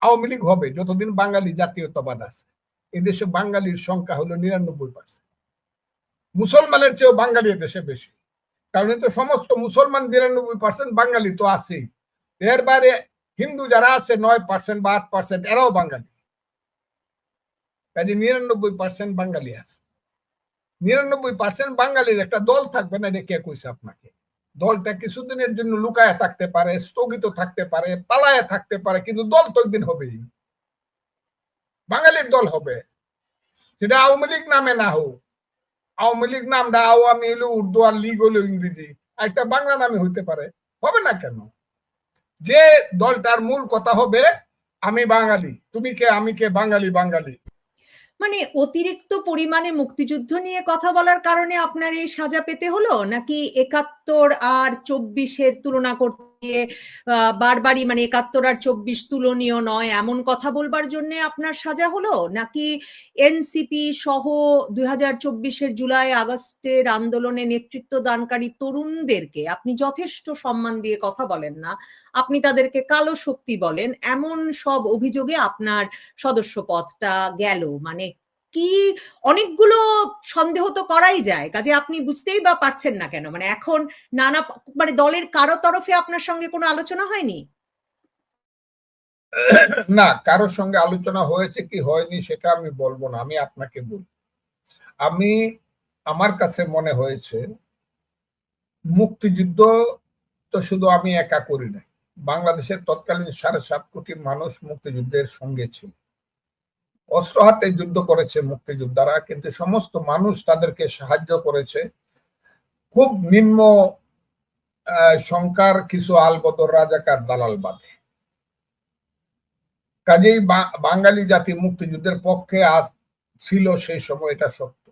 আওয়ামী লীগ হবে যতদিন বাঙালি জাতীয়তাবাদ আছে। এদেশে বাঙালির সংখ্যা হলো ৯৯%। মুসলমানের চেয়েও বাঙালি এদেশে বেশি, কারণ তো সমস্ত মুসলমান ৯৯%, বাঙালি তো আছেই। এর বাইরে হিন্দু যারা আছে ৯% বা ৮%, এরাও বাঙালি। কাজে ৯৯% বাঙালি আছে। ৯৯% বাঙালির একটা দল থাকবে না, এটা কে কইছে আপনাকে? দলটা কিছুদিনের জন্য লুকায় থাকতে পারে, স্থগিত থাকতে পারে, পালায় থাকতে পারে, কিন্তু দল তো একদিন হবেই। বাঙালির দল হবে, সেটা আওয়ামী লীগ নামে না হোক। আওয়ামী লীগ নামটা আওয়ামী হলো উর্দু, আর লীগ হলো ইংরেজি, একটা বাংলা নামে হইতে পারে, হবে না কেন? যে দলটার মূল কথা হবে আমি বাঙালি, তুমি কে আমি কে, বাঙালি বাঙালি। মানে অতিরিক্ত পরিমাণে মুক্তিযুদ্ধ নিয়ে কথা বলার কারণে আপনার এই সাজা পেতে হলো, নাকি ৭১ আর ২৪-এর তুলনা করতে বারবারই, মানে ৭১ আর ২৪ তুলনীয় নয় এমন কথা বলবার জন্য আপনার সাজা হলো, নাকি এনসিপি সহ ২০২৪-এর জুলাই আগস্টের আন্দোলনে নেতৃত্ব দানকারী তরুণদেরকে আপনি যথেষ্ট সম্মান দিয়ে কথা বলেন না, আপনি তাদেরকে কালো শক্তি বলেন, এমন সব অভিযোগে আপনার সদস্য পদটা গেল? মানে কি, অনেকগুলো সন্দেহ তো করাই যায়, কাজে আপনি বুঝতেই বা পারছেন না কেন? মানে এখন নানা, মানে দলের কারো তরফে আপনার সঙ্গে কোনো আলোচনা হয়নি? না, কারোর সঙ্গে আলোচনা হয়েছে কি হয়নি সেটা আমি বলবো না, আমি আপনাকে বলবো। আমার কাছে মনে হয়েছে মুক্তিযুদ্ধ তো শুধু আমি একা করি নাই, বাংলাদেশের তৎকালীন ৭.৫ কোটি মানুষ মুক্তিযুদ্ধের সঙ্গে ছিল। অস্ত্র হাতে যুদ্ধ করেছে মুক্তিযোদ্ধারা, কিন্তু সমস্ত মানুষ তাদেরকে সাহায্য করেছে। খুব নিম্ন সংখ্যার কিছু আলবদর রাজাকার দালাল বাদে। কাজেই বাঙালি জাতি মুক্তিযুদ্ধের পক্ষে ছিল সেই সময়, এটা সত্য।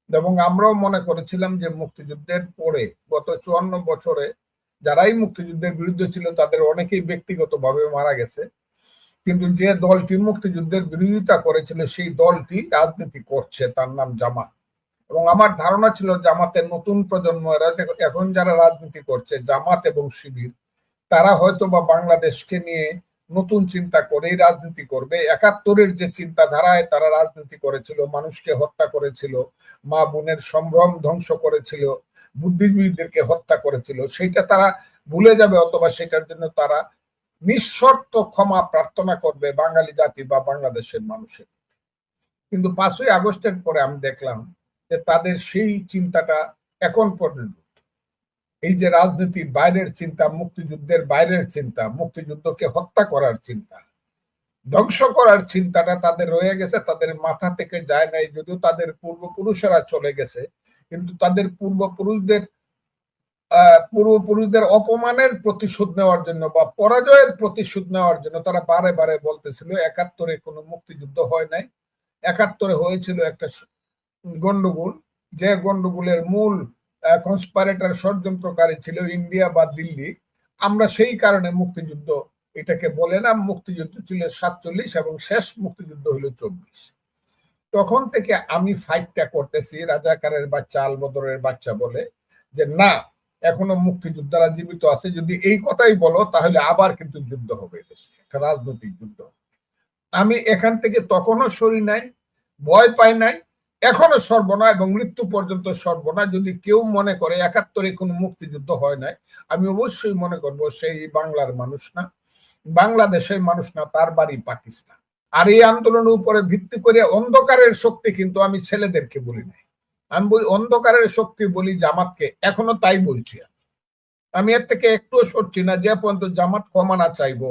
এবং আমরাও মনে করেছিলাম যে মুক্তিযুদ্ধের পরে গত ৫৪ বছরে যারাই মুক্তিযুদ্ধের বিরুদ্ধে ছিল তাদের অনেকেই ব্যক্তিগতভাবে মারা গেছে, কিন্তু যে দলটি মুক্তিযুদ্ধের বিরোধিতা করেছিল সেই দলটি রাজনীতি করছে, তার নাম জামাত। এবং আমার ধারণা ছিল জামাতের নতুন প্রজন্ম, এখন যারা রাজনীতি করছে জামাত এবং শিবির, তারা হয়তো বা বাংলাদেশকে নিয়ে নতুন চিন্তা করেই রাজনীতি করবে। ৭১-এর যে চিন্তাধারায় তারা রাজনীতি করেছিল, মানুষকে হত্যা করেছিল, মা বোনের সম্ভ্রম ধ্বংস করেছিল, বুদ্ধিজীবীদেরকে হত্যা করেছিল, সেইটা তারা ভুলে যাবে, অথবা সেটার জন্য তারা নিঃশর্ত ক্ষমা প্রার্থনা করবে বাঙালি জাতি বা বাংলাদেশের মানুষের। কিন্তু ৫ই আগস্টের পরে আমি দেখলাম যে তাদের সেই চিন্তাটা এখন পর্যন্ত, এই যে রাজনীতির বাইরের চিন্তা, মুক্তিযুদ্ধের বাইরের চিন্তা, মুক্তিযুদ্ধকে হত্যা করার চিন্তা, ধ্বংস করার চিন্তাটা তাদের রয়ে গেছে, তাদের মাথা থেকে যায় নাই। যদিও তাদের পূর্বপুরুষেরা চলে গেছে, কিন্তু তাদের পূর্বপুরুষদের অপমানের প্রতিশোধ নেওয়ার জন্য বা পরাজয়ের প্রতিশোধ নেওয়ার জন্য তারা বারে বারে বলতেছিল ৭১-এ কোনো মুক্তিযুদ্ধ হয় নাই, ৭১-এ হয়েছিল একটা গন্ডগোল, যে গন্ডগোলের মূল কনস্পাইরেটর, ষড়যন্ত্রকারী ছিল ইন্ডিয়া বা দিল্লি। আমরা সেই কারণে মুক্তিযুদ্ধ এটাকে বলে না, মুক্তিযুদ্ধ ছিল ৪৭ এবং শেষ মুক্তিযুদ্ধ হলো ২৪। তখন থেকে আমি ফাইটটা করতেছি, রাজাকারের বাচ্চা, আলবদরের বাচ্চা বলে, যে না, এখনো মুক্তিযোদ্ধারা জীবিত আছে, যদি এই কথাই বলো তাহলে আবার কিন্তু যুদ্ধ হবে, দেশে একটা রাজনৈতিক যুদ্ধ। আমি এখান থেকে তখনও সরি নাই, ভয় পাই নাই, এখনো সর্বনা এবং মৃত্যু পর্যন্ত সর্বনা। যদি কেউ মনে করে ৭১-এ কোনো মুক্তিযুদ্ধ হয় নাই, আমি অবশ্যই মনে করব সেই বাংলার মানুষ না, বাংলাদেশের মানুষ না, তার বাড়ি পাকিস্তান। আর এই আন্দোলনের উপরে ভিত্তি করে অন্ধকারের শক্তি, কিন্তু আমি ছেলেদেরকে বলি নাই, আমি বলি অন্ধকারের শক্তি বলি জামাতকে, এখনো তাই বলছি। আমি এর থেকে একটুও সরছি না, যে পর্যন্ত জামাত ক্ষমা না চাইবো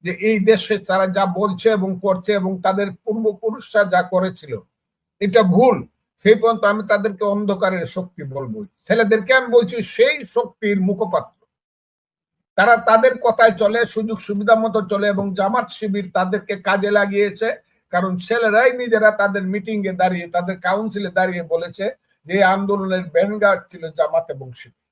যে এই দেশে তারা যা বলছে এবং করছে এবং তাদের পূর্বপুরুষরা যা করেছিল এটা ভুল, সেই পর্যন্ত আমি তাদেরকে অন্ধকারের শক্তি বলবো। ছেলেদেরকে আমি বলছি সেই শক্তির মুখপাত্র, তারা তাদের কথায় চলে, সুযোগ সুবিধা মতো চলে, এবং জামাত শিবির তাদেরকে কাজে লাগিয়েছে। কারণ ছেলেরাই নিজেরা তাদের মিটিং এ দাঁড়িয়ে, তাদের কাউন্সিলে দাঁড়িয়ে বলেছে যে আন্দোলনের ভ্যানগার্ড ছিল জামাত এবং শিবির।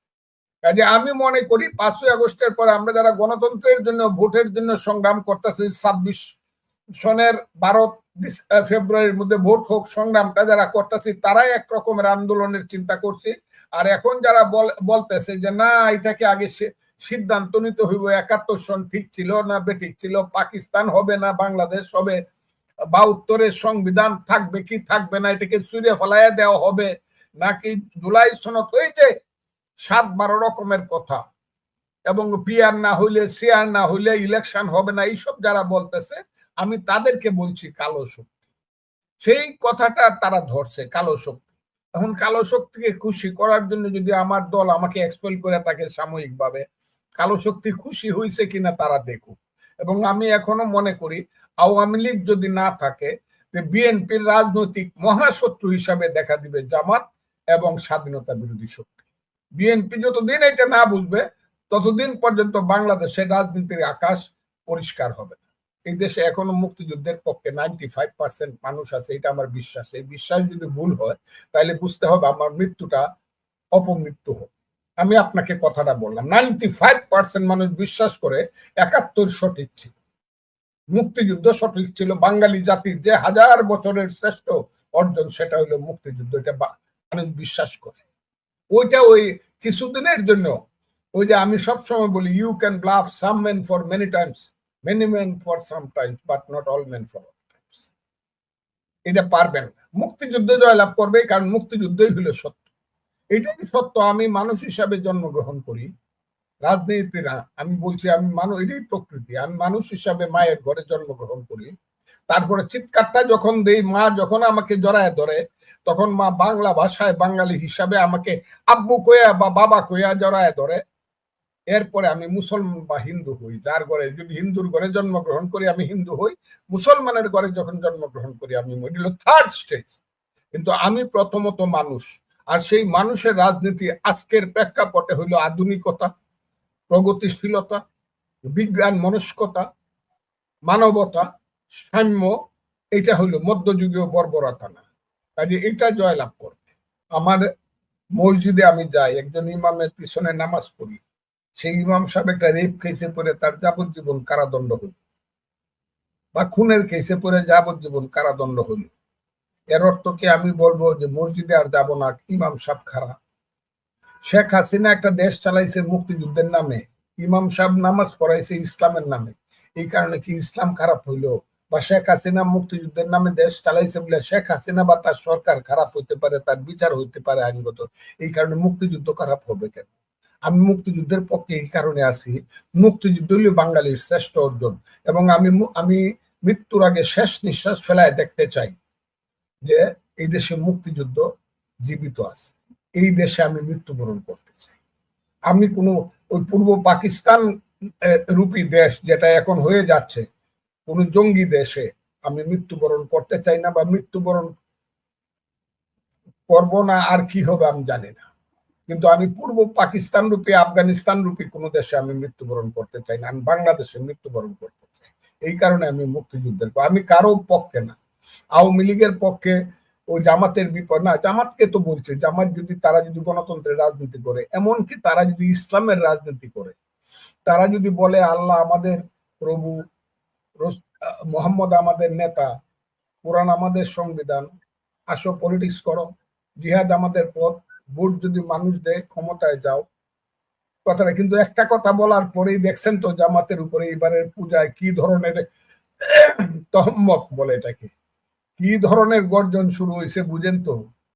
কাজে আমি মনে করি ৫ই আগস্টের পরে আমরা যারা গণতন্ত্রের জন্য, ভোটের জন্য সংগ্রাম করতেছি, ২৬ সনের ১২ ফেব্রুয়ারির মধ্যে ভোট হোক সংগ্রামটা যারা করতেছি, তারাই এক রকমের আন্দোলনের চিন্তা করছি। আর এখন যারা বলতেছে যে না, এটাকে আগে সিদ্ধান্ত নিতে হইব ৭১ সন ঠিক ছিল না বেঠিক ছিল, পাকিস্তান হবে না বাংলাদেশ হবে, ৭২-এর সংবিধান থাকবে কি থাকবে না, এটাকে ছুঁড়ে ফেলাইয়া দেওয়া হবে নাকি জুলাই সনদ হয়েছে ৭-১২ রকমের কথা, এবং পিআর না হইলে সিআর না হইলে ইলেকশন হবে না, এইসব যারা বলতেছে আমি তাদেরকে বলছি কালো শক্তি। সেই কথাটা তারা ধরছে, কালো শক্তি। এখন কালো শক্তিকে খুশি করার জন্য যদি আমার দল আমাকে এক্সপেল করে তাকে সাময়িকভাবে, কালো শক্তি খুশি হয়েছে কিনা তারা দেখুক। এবং আমি এখনো মনে করি আওয়ামী লীগ যদি না থাকে, বিএনপির রাজনৈতিক মহাশত্রু হিসাবে দেখা দিবে জামাত এবং স্বাধীনতা বিরোধী শক্তি। বিএনপি যতদিন এটা না বুঝবে ততদিন পর্যন্ত বাংলাদেশের রাজনীতির আকাশ পরিষ্কার হবে না। এই দেশে এখনো মুক্তিযুদ্ধের পক্ষে 95% মানুষ আছে, এটা আমার বিশ্বাস। এই বিশ্বাস যদি ভুল হয় তাহলে বুঝতে হবে আমার মৃত্যুটা অপমৃত্যু হোক। আমি আপনাকে কথাটা বললাম, 95% মানুষ বিশ্বাস করে ৭১ সঠিক ছিল, মুক্তিযুদ্ধ সঠিক ছিল, বাঙালি জাতির যে 1000 বছরের শ্রেষ্ঠ অর্জন সেটা হলো মুক্তিযুদ্ধ, এটা মানুষ বিশ্বাস করে। ওইটা ওই কিছুদিনের জন্য, ওই যে আমি সবসময় বলি, you can bluff some men for many times, many men for some times, but not all men for all times. এটা পারবেন না। মুক্তিযুদ্ধে জয়লাভ করবে, কারণ মুক্তিযুদ্ধই হলো সত্য। এটাই সত্য। আমি মানুষ হিসাবে জন্মগ্রহণ করি, রাজনীতি না। আমি বলছি আমি মানুষ, এটাই প্রকৃতি। আমি মানুষ হিসাবে মায়ের ঘরে জন্মগ্রহণ করি। তারপরে চিৎকারটা যখন দেই, মা যখন আমাকে জড়ায় ধরে, তখন মা বাংলা ভাষায় বাঙালি হিসাবে আমাকে আব্বু কইয়া বা বাবা কইয়া জড়ায় ধরে। এরপরে আমি মুসলমান বা হিন্দু হই। যার ঘরে, যদি হিন্দুর ঘরে জন্মগ্রহণ করি আমি হিন্দু হই, মুসলমানের ঘরে যখন জন্মগ্রহণ করি আমি থার্ড স্টেজ। কিন্তু আমি প্রথমত মানুষ। আর সেই মানুষের রাজনীতি আজকের প্রেক্ষাপটে হইল আধুনিকতা, প্রগতিশীলতা, বিজ্ঞান মনস্কতা, মানবতা, সাম্য। এটা হইল মধ্যযুগীয় বর্বরতা না। কাজে এটা জয়লাভ করবে। আমার মসজিদে আমি যাই, একজন ইমামের পিছনে নামাজ পড়ি, সেই ইমাম সাহেব একটা রেপ কেসে পড়ে তার যাবজ্জীবন কারাদণ্ড হইল, বা খুনের কেসে পড়ে যাবজ্জীবন কারাদণ্ড হইল। এর অর্থ কি আমি বলবো যে মসজিদে আর যাব না, ইমাম সাহেব খারাপ? শেখ হাসিনা একটা দেশ চালাইছে মুক্তিযুদ্ধের নামে, ইমাম সাহেব নামাজ পড়াইছে ইসলামের নামে, এই কারণে কি ইসলাম খারাপ হইলো? বা শেখ হাসিনা মুক্তিযুদ্ধের নামে দেশ চালাইছে বলে শেখ হাসিনা বা তার সরকার খারাপ হইতে পারে, তার বিচার হইতে পারে আইনগত, এই কারণে মুক্তিযুদ্ধ খারাপ হবে কেন? আমি মুক্তিযুদ্ধের পক্ষে এই কারণে আছি, মুক্তিযুদ্ধ হল বাঙালির শ্রেষ্ঠ অর্জন। এবং আমি মৃত্যুর আগে শেষ নিঃশ্বাস ফেলায় দেখতে চাই যে এই দেশে মুক্তিযুদ্ধ জীবিত আছে, এই দেশে আমি মৃত্যুবরণ করতে চাই। আমি কোনো ওই পূর্ব পাকিস্তান রূপী দেশ যেটা এখন হয়ে যাচ্ছে, কোন জঙ্গি দেশে আমি মৃত্যুবরণ করতে চাই না, বা মৃত্যুবরণ করব না। আর কি হবে আমি জানি না, কিন্তু আমি পূর্ব পাকিস্তান রূপী, আফগানিস্তান রূপী কোন দেশে আমি মৃত্যুবরণ করতে চাই না। আমি বাংলাদেশে মৃত্যুবরণ করতে চাই। এই কারণে আমি মুক্তিযুদ্ধের, আমি কারো পক্ষে না। আওয়ামী লীগের পক্ষে, ওই জামাতের বিপদ না। জামাতকে তো বলছে, জামাত যদি, তারা যদি গণতন্ত্রের রাজনীতি করে, এমনকি তারা যদি ইসলামের রাজনীতি করে, তারা যদি বলে আল্লাহ আমাদের প্রভু, মোহাম্মদ আমাদের নেতা, কোরআন আমাদের সংবিধান, আসো পলিটিক্স করো, জিহাদ আমাদের পথ, ভোট যদি মানুষ দেয় ক্ষমতায় যাও, কথাটা। কিন্তু একটা কথা বলার পরেই দেখছেন তো জামাতের উপরে এবারের পূজায় কি ধরনের তহম্মত বলে এটাকে, কি ধরনের গর্জন শুরু হয়েছে বুঝেন তো?